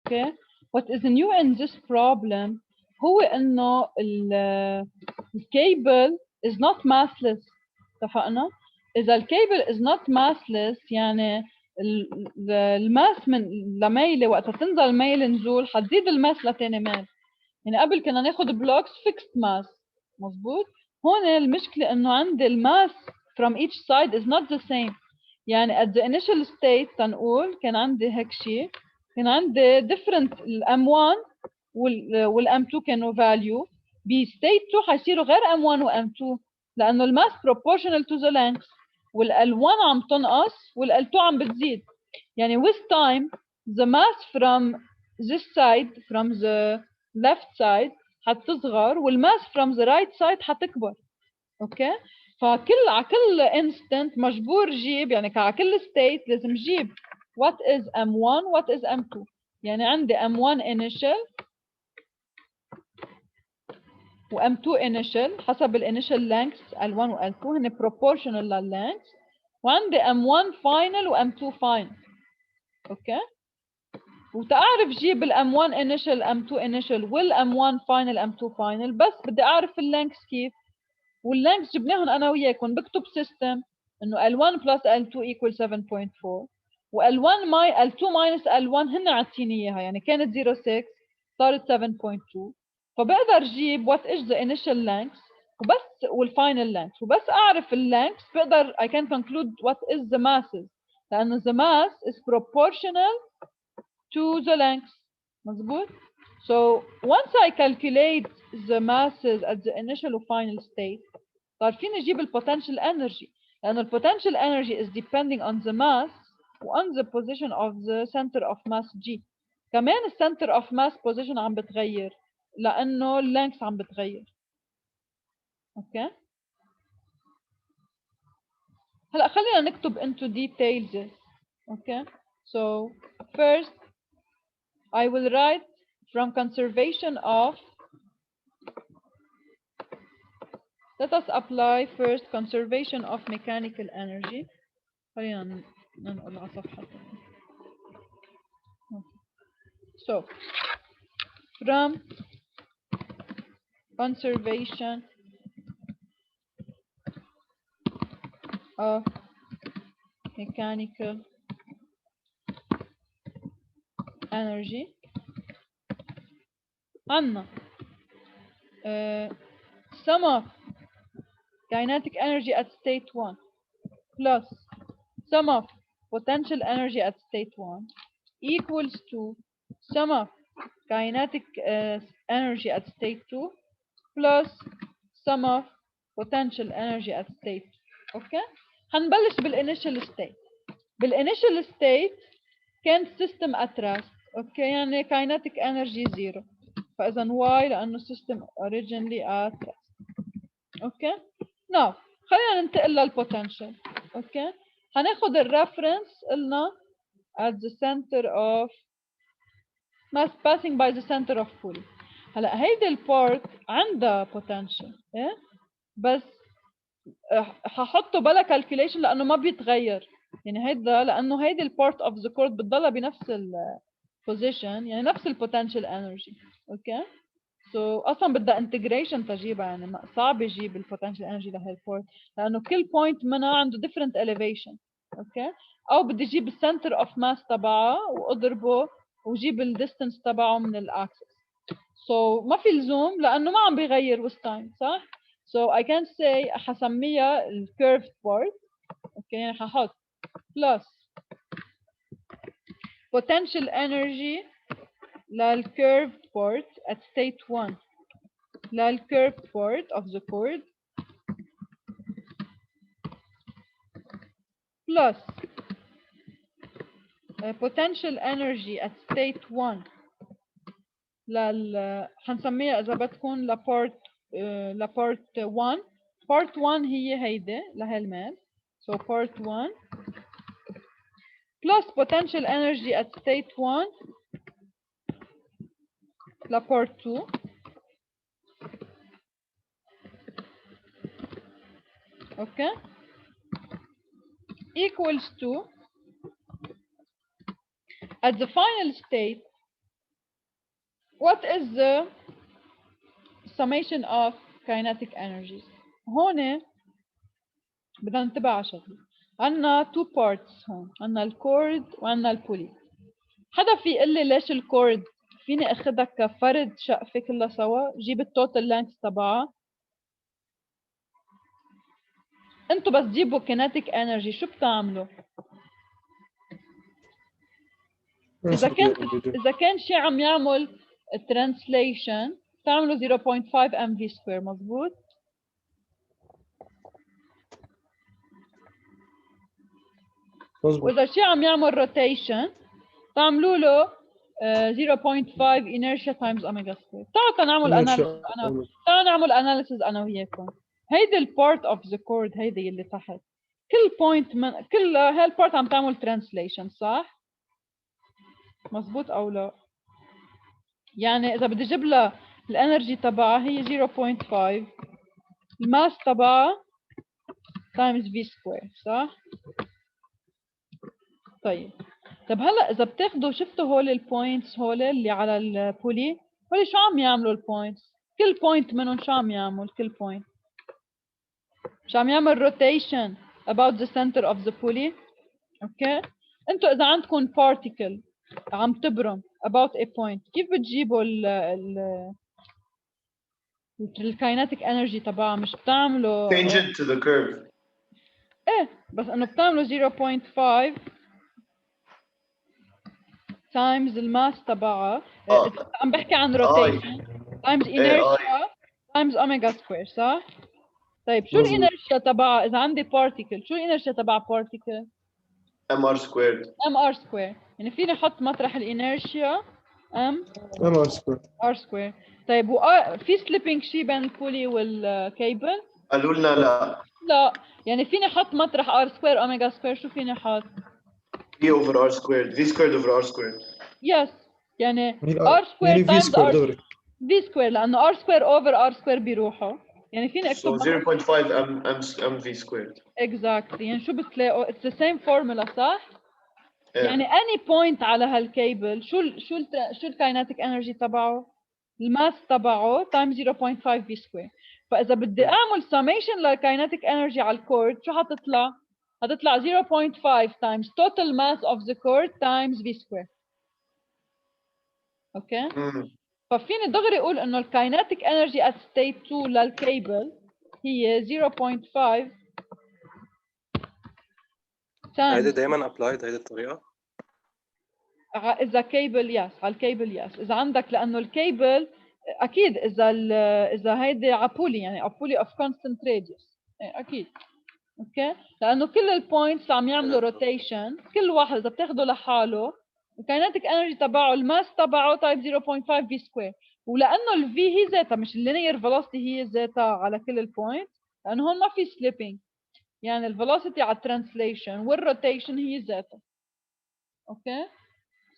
okay. What is new in this problem هو إنه الكيبل is not massless. اتفقنا؟ إذا الكيبل is not massless يعني الماس من لميلة وقت تنزل ميل نزول حتزيد الماس لتاني ميل. يعني قبل كنا ناخد بلوكس fixed mass. مظبوط؟ هون المشكلة إنه عندي الماس from each side is not the same. يعني at the initial state تنقول كان عندي هيك شيء، كان عندي different ال M1 وال M2 كانوا value، ب state 2 حيصيروا غير M1 و M2 لأنه الماس proportional to the length، وال L1 عم تنقص وال L2 عم بتزيد. يعني with time the mass from this side from the left side حتصغر والماس from the right side حتكبر. اوكي، على كل instant مجبور جيب، يعني على كل state لازم جيب what is M1 what is M2. يعني عندي M1 initial و M2 initial حسب ال initial lengths L1 و L2 هن proportional لل length، وعندي M1 final و M2 final. اوكي، وتعرف جيب ال M1 initial M2 initial وال M1 final M2 final بس بدي اعرف ال lengths كيف، واللينكس جبناهم انا وياكم. بكتب سيستم انه L1 plus L2 equal 7.4 و L1 L2 minus L1 هن عاطيني اياها، يعني كانت 0.6 صارت 7.2، فبقدر جيب what is the initial length وبس والفاينل length، وبس اعرف اللينكس بقدر I can conclude what is the masses لانه the mass is proportional to the length. مظبوط. So once I calculate the masses at the initial or final state صار فيني اجيب البوتنشال انرجي لانه البوتنشال انرجي is depending on the mass on the position of the center of mass G. كمان السنتر اوف ماس بوزيشن عم بتغير لانه اللينكس عم بتغير. اوكي، هلا خلينا نكتب into details. اوكي، so first I will write from conservation of. Let us apply first conservation of mechanical energy. خلينا ننقل على صفحة. So from conservation of mechanical energy عنا sum of kinetic energy at state 1 plus sum of potential energy at state 1 equals to sum of kinetic energy at state 2 plus sum of potential energy at state 2. اوكي، هنبلش بالinitial state. بالinitial state كان system at rest. اوكي، يعني kinetic energy 0، فاذا y لانه system originally at rest. اوكي، now خلينا ننتقل للبوتنشال. اوكي، هناخد الريفرنس قلنا at the center of mass passing by the center of pulley. هلا هيدي البارت عندها potential ايه، بس هحطه بلا calculation لانه ما بيتغير. يعني هيدا لانه هيدي البارت اوف ذا كورد بتضلها بنفس البوزيشن، يعني نفس البوتنشال انرجي. اوكي، سو اصلا بدها انتجريشن تجيبها، يعني صعب يجيب البوتنشال انرجي لهي البورت لانه كل بوينت منها عنده different elevation. اوكي، او بدي اجيب السنتر اوف ماس تبعها واضربه وجيب الديستنس تبعه من الاكسس. سو ما في لزوم لانه ما عم بيغير with time، صح؟ So I can say حسميها ال curved part. اوكي، يعني هحط plus potential energy لل curved part at state 1 لل curved part of the cord plus potential energy at state 1 هنسميها اذا بدكم لبارت لبارت 1. part 1 هي هيدي لهالمال. so part 1 plus potential energy at state 1 لبارت 2 okay equals to at the final state what is the summation of kinetic energies؟ هون بدنا ننتبه على شغله. عندنا two parts هون، عندنا الكورد وعندنا البولي. حدا في يقول لي ليش الكورد فيني اخذها كفرد شقفه كلها سوا، جيب التوتال لينث تبعها. انتوا بس تجيبوا كينيتيك انرجي شو بتعملوا؟ اذا كان شيء عم يعمل ترانسليشن بتعملوا 0.5 ام في سكوير، مظبوط؟ واذا شيء عم يعمل روتيشن تعملوا له 0.5 inertia times omega square. تعالوا نعمل اناليسيس انا وياكم. هيدي البارت اوف ذا كورد، هيدي اللي تحت، كل بوينت من كل هالبارت عم تعمل ترانسليشن، صح؟ مظبوط او لا؟ يعني اذا بدي اجيب لها الانرجي تبعها هي 0.5، الماس تبعها تايمز في سكوير، صح؟ طيب هلا اذا بتاخذوا شفتوا هول البوينتس هول اللي على البولي، هول شو عم يعملوا البوينتس؟ كل بوينت منهم شو عم يعمل؟ كل بوينت شو عم يعمل rotation about the center of the pulley. اوكي، انتوا اذا عندكم particle عم تبرم about a point، كيف بتجيبوا الكايناتيك انرجي تبعها؟ مش بتعملوا tangent to the curve. ايه، بس انه بتعملوا 0.5 times الماس تبعها. عم بحكي عن rotation times inertia times omega square، صح؟ طيب شو الانرشيا تبعها اذا عندي particle؟ شو الانرشيا تبع particle؟ mr squared. mr square. يعني فيني احط مطرح الانرشيا mr square. r square. طيب في سليبنج شيء بين البولي والكيبل؟ قالوا لنا لا، يعني فيني احط مطرح r square omega square، شو فيني احط؟ v over r squared، v squared over r squared. يس، يعني r square times r v square، لانه r square over r square بيروحوا، يعني فيني اكتب 0.5 m v squared. exactly. يعني شو بتلاقوا؟ it's the same formula، صح؟ يعني any point على هالكيبل شو الكايناتيك انرجي تبعه؟ الماس تبعه تايم 0.5 في سكوير. فاذا بدي اعمل summation للكايناتيك انرجي على الكورد شو حتطلع؟ حتطلع 0.5 times total mass of the cord times v square. اوكي؟ ففيني دغري اقول انه الكايناتيك انرجي at state 2 للكيبل هي 0.5 هيدي دايما ابلايد هيدي الطريقه. اذا كيبل يس، على الكيبل يس. اذا عندك، لانه الكيبل اكيد اذا هيدي عبولي، يعني عبولي اوف كونستنت راديوس اكيد. اوكي، لانه كل البوينتس عم يعملوا روتيشن، كل واحد اذا بتاخده لحاله الكايناتيك انرجي تبعه الماس تبعه تايب 0.5 في سكوير، ولانه الفي هي ذاتها مش اللينير فيلوسيتي هي ذاتها على كل البوينت، لانه هون ما في سليبينج، يعني الفيلوسيتي على الترانسليشن والروتيشن هي ذاتها. اوكي،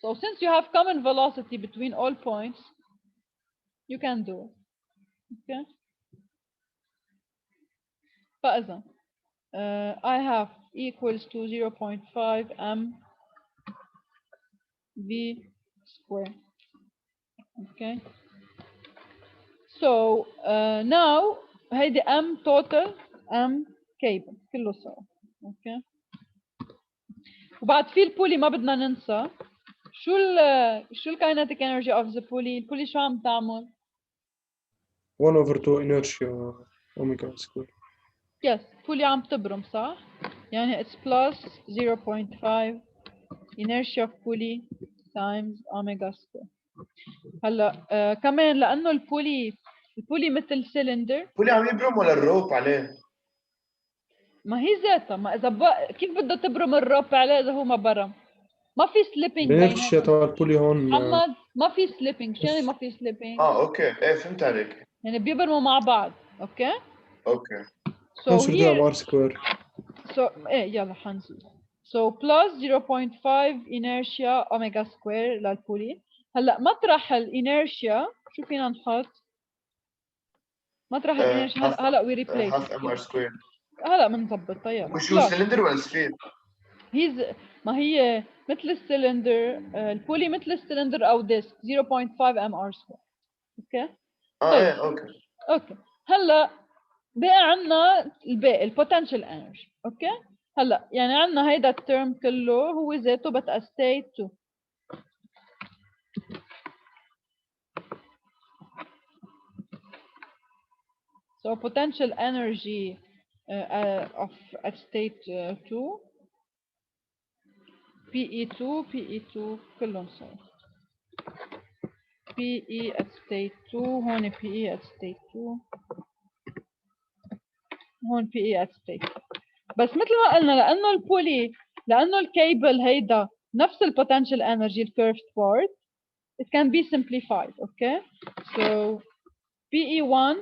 so since you have common velocity between all points, you can do it. Okay. فإذا I have equals to 0.5 m v square. Okay. So now هيدي m total m cable كله سوا. Okay. وبعد في البولي ما بدنا ننسى شو الكايناتيك انرجي اوف ذا بولي؟ البولي شو عم تعمل؟ 1 over 2 inertia omega square. يس، بولي عم تبرم، صح؟ يعني it's plus 0.5 inertia of pulley times omega square. هلا كمان لانه البولي مثل سلندر. البولي عم يبرم ولا الروب عليه؟ ما هي ذاتها، ما اذا كيف بده تبرم الروب عليه اذا هو ما برم؟ ما في سليبنج الانرشيا تبع البولي هون محمد، ما في سليبنج. شو يعني ما في سليبنج؟ اوكي، ايه فهمت عليك. يعني بيبرموا مع بعض. اوكي so here r square. so ايه يلا حنزيد. so plus 0.5 inertia omega square للبولي. هلا مطرح الانرشيا شو فينا نحط؟ مطرح الانرشيا هلا وي ريبليس half mr squared. هلا بنظبطها. يلا وشو سلندر ولا سفير؟ هيز ما هي مثل السلندر البولي مثل السلندر او ديسك 0.5 ام ار سكوير. اوكي طيب. ايه اوكي. اوكي هلا بقى عندنا الباقي البوتنشال انرجي. اوكي هلا يعني عندنا هيدا الترم كله هو ذاته بتبقى state 2. So potential energy of at state 2 PE2 PE2 كلهم سوا. PE at state 2 هون PE at state 2 هون PE at state 2. بس مثل ما قلنا لأنه الكيبل هيدا نفس البوتنشال انرجي الكيرفد بارت it can be simplified. Okay so PE1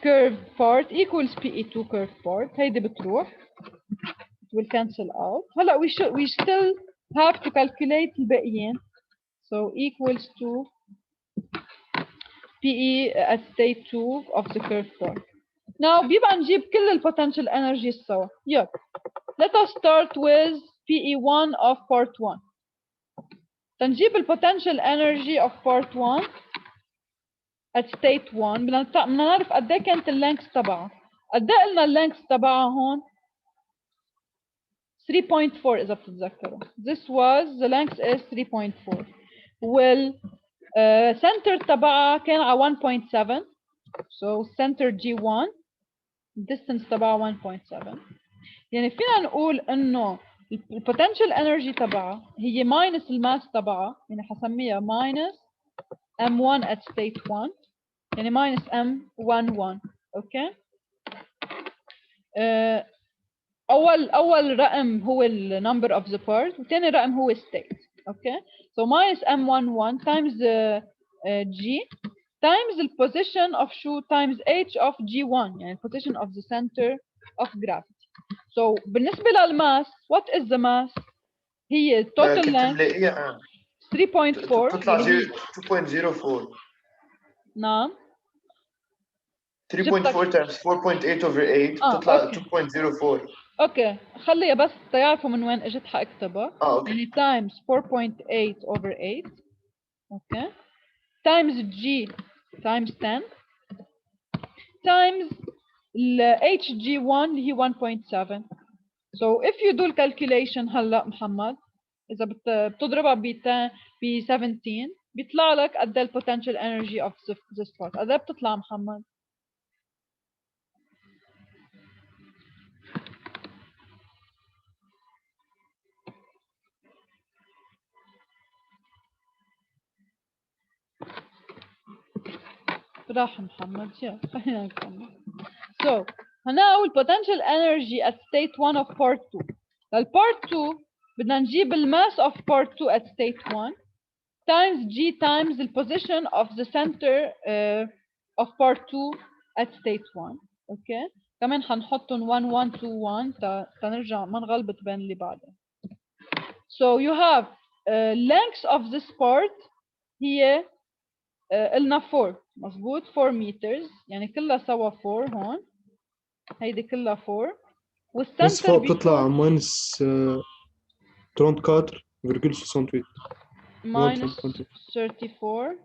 curved part equals PE2 curved part. هيدي بتروح it will cancel out. هلا we still have to calculate الباقيين. So equals to PE at state 2 of the curved part. Now بيبقى نجيب كل البوتنشال energies سوا. Yep. Let us start with PE1 of part 1. تنجيب البوتنشال energy of part 1 at state 1 بدنا نعرف قد ايه كانت اللينكس تبعها. قد ايه قلنا اللينكس تبعها هون 3.4 إذا بتتذكروا. This was the length is 3.4. وال center تبعها كان على 1.7. So center G1 distance تبعها 1.7. يعني فينا نقول إنه البوتنشال energy تبعها هي minus الماس تبعها، يعني حسميها minus M1 at state 1 يعني minus M11. اوكي اول رقم هو ال number of the part وثاني رقم هو state. اوكي so minus M11 times G times the position of شو times H of G1 يعني position of the center of gravity. So بالنسبة للماس what is the mass؟ هي total كنت length ملاقيها 3.4 تطلع اللي هي 2.04. نعم 3.4 times 4.8 over 8 بتطلع 2.04. اوكي خليها بس تعرفوا من وين اجت حاكتبها. اوكي يعني times 4.8 over 8 اوكي times G times 10 times HG1 اللي هي 1.7. So if you do calculation هلا محمد اذا بتضربها ب 17 بيطلع لك قد ايه potential energy of this part. قد ايه بتطلع محمد؟ راح محمد يلا خلينا نكمل. So now potential energy at state 1 of part 2. للبارت 2 بدنا نجيب الماس of part 2 at state 1 times G times the position of the center of part 2 at state 1. اوكي كمان حنحطهم 1 1 2 1 تنرجع ما نغلبط بين اللي بعدها. So you have length of this part هي قلنا 4 مظبوط 4 meters يعني كلها سوا 4 هون هيدي كلها 4 بس والسنتر فوق بتطلع ماينس 34,68 minus 34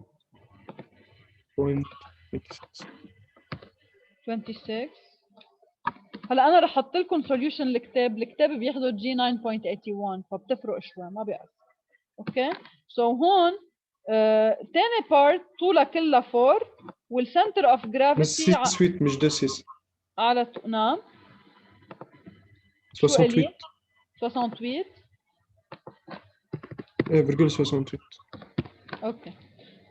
26. هلا انا رح احط لكم سوليوشن الكتاب بياخذوا جي 9.81 فبتفرق شوي ما بيأثر. اوكي سو هون تاني بارت طولها كلها 4 والسنتر اوف بس جرافيتي سويت مش دسيس على نعم شو 68 قلي 68 ايه فيرجول 68. اوكي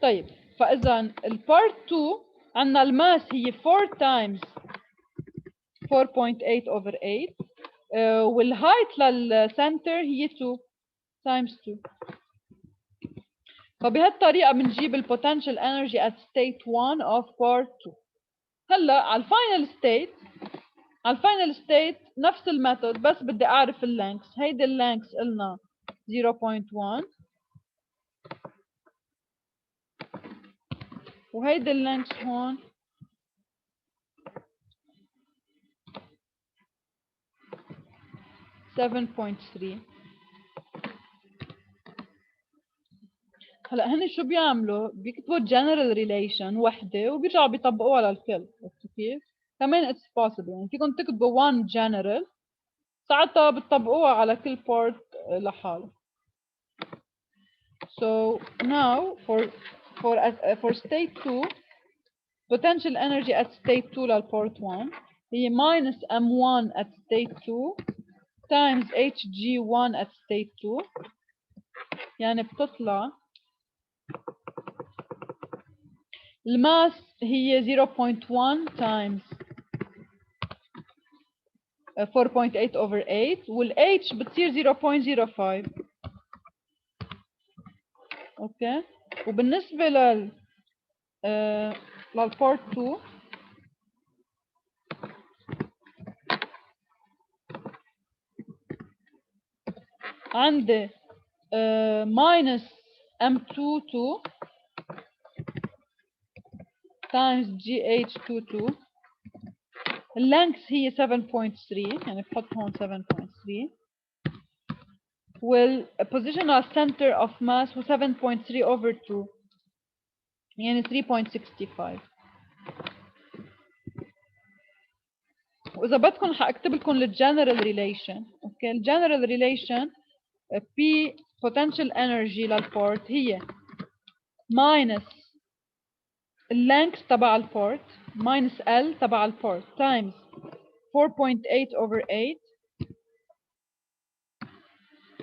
طيب فاذا البارت 2 عندنا الماس هي 4 times 4.8 over 8 والهايت للسنتر هي 2 times 2. فبهالطريقة بنجيب البوتنشال انرجي at state 1 of part 2. هلا على الفاينل ستيت نفس الميثود بس بدي اعرف اللينكس. هيدي اللينكس قلنا 0.1 وهيدي اللينكس هون 7.3. هلا هن شو بيعملوا؟ بيكتبوا general relation وحده وبيرجعوا بيطبقوها للكل. عرفتوا كيف؟ كمان it's possible يعني فيكم تكتبوا one general ساعتها بتطبقوها على كل part لحاله. So now for state 2 potential energy at state 2 للport 1 هي minus m1 at state 2 times hg1 at state 2 يعني بتطلع الماس هي 0.1 times 4.8 over 8 والH بتصير 0.05. اوكي وبالنسبة للبورت 2 عندي minus M22 times GH22 اللينكس هي 7.3 يعني بحط هون 7.3 والpositional center of mass هو 7.3 over 2 يعني 3.65. وإذا بدكم حأكتب لكم الجنرال ريليشن. اوكي الجنرال ريليشن P potential energy للبورت هي minus اللينكس تبع البورت minus L تبع البورت times 4.8 over 8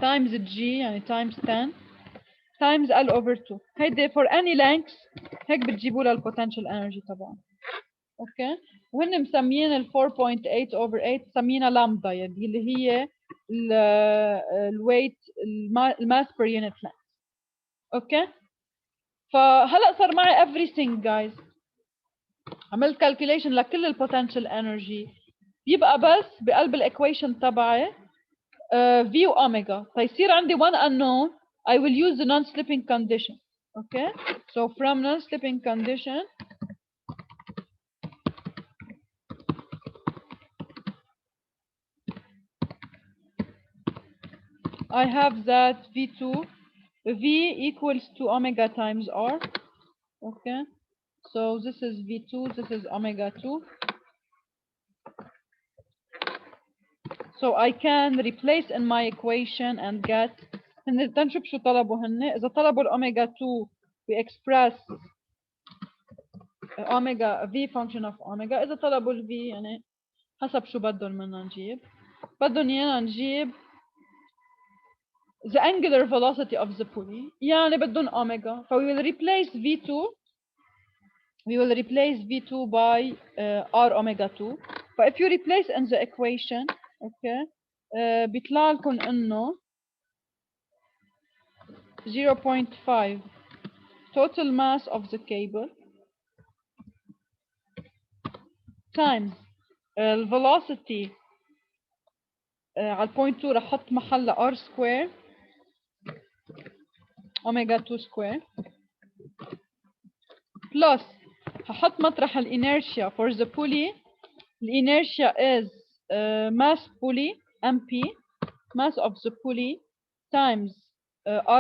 times G يعني times 10 times L over 2. هيدي for any length هيك بتجيبوا لها البوتنشال انرجي تبعهم. اوكي وهن مسميين ال 4.8 over 8 مسمينها لامدا يعني اللي هي الويت الماس per unit length. اوكي فهلا صار معي everything guys. عملت calculation لكل البوتنشال انرجي بيبقى بس بقلب الايكويشن تبعي V وأوميجا. فيصير عندي one unknown I will use the non-slipping condition. Okay so from non-slipping condition I have that V2 V equals to omega times R. Okay so this is V2 this is omega 2. So I can replace in my equation and get تنشوف شو طلبوا هن. إذا طلبوا الأوميجا 2 we express omega V function of omega. إذا طلبوا ال V يعني حسب شو بدهم منا نجيب. بدهم إيانا نجيب the angular velocity of the pulley يعني بدهم omega. So we will replace V2 by R omega 2. But if you replace in the equation okay بيطلع لكم إنه 0.5 total mass of the cable times velocity على point 2 رح احط محلها R square omega 2 square plus هحط مطرح inertia for the pulley. Inertia is mass pulley MP mass of the pulley times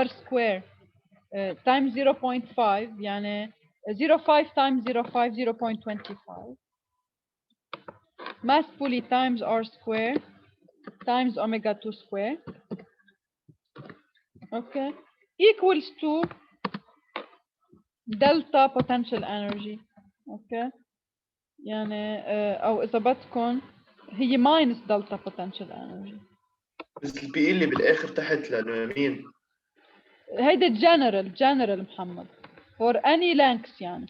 R square times 0.5 يعني 0.5 times 0.5 0.25 mass pulley times R square times omega 2 square okay equals to delta potential energy. okay يعني او اذا بدكم هي minus delta potential energy. بس البي اللي بالاخر تحت لمين؟ هيدي general محمد for any length يعني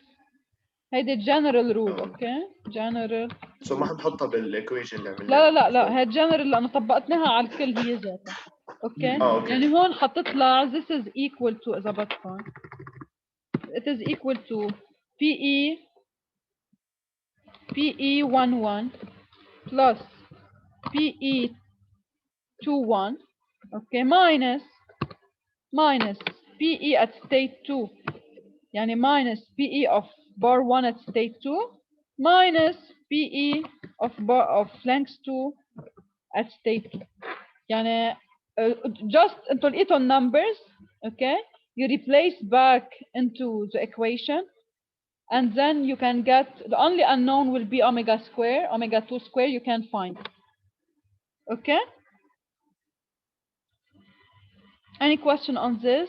هيدي general rule. اوكي general سو ما حنحطها بالايكويشن اللي لا عملناها. لا لا هي general لانه طبقتناها على الكل هي ذاتها. اوكي أوكي. يعني هون حتطلع this is equal to اذا بدكم it is equal to PE11 plus PE21 okay minus PE at state 2 يعني minus PE of bar 1 at state 2 minus PE of length 2 at state 2 يعني just انتوا لقيتوا numbers okay you replace back into the equation, and then you can get the only unknown will be omega square, omega 2 square you can find. Okay? Any question on this?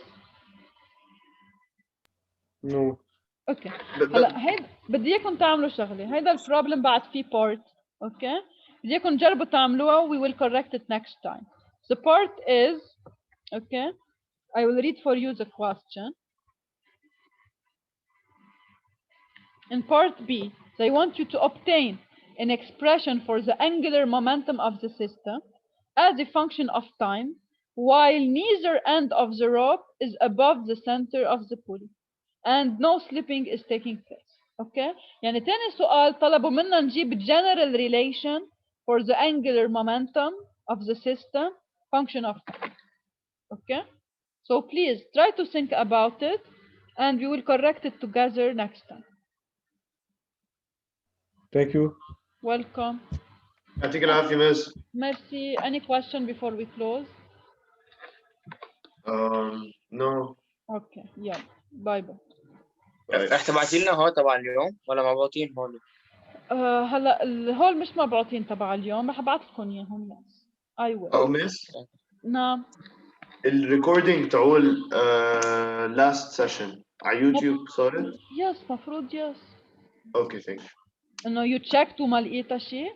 No. اوكي But هلا هيدا بدي اياكم تعملوا شغله، هيدا البروبلم بعد في part. اوكي بدي اياكم تجربوا تعملوها. We will correct it next time. The part is, okay, I will read for you the question. In part B, they want you to obtain an expression for the angular momentum of the system as a function of time, while neither end of the rope is above the center of the pulley and no slipping is taking place. Okay? يعني تاني سؤال طلبوا منا نجيب general relation for the angular momentum of the system function of time. Okay? So please try to think about it and we will correct it together next time. Thank you. Welcome. يعطيك العافية miss. Merci. Any question before we close? No. Okay. Yeah. Bye bye. رح تبعتي لنا هو تبع اليوم ولا مبعوتين هون؟ هلا هول مش مبعوثين تبع اليوم، رح ابعث لكم اياهم. Yes. I will. Oh miss. نعم. الريكوردينج تاعول last session على يوتيوب صارت؟ Yes. مفروض yes. Okay thank you. انه you checked وما لقيتها شيء؟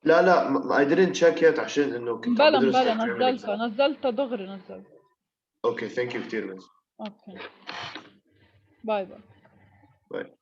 لا I didn't check yet عشان انه كنت عم بدرس بلا الترم exam. نزلتها دغري نزلت. Okay thank you كثير miss. اوكي. باي باي. Bye.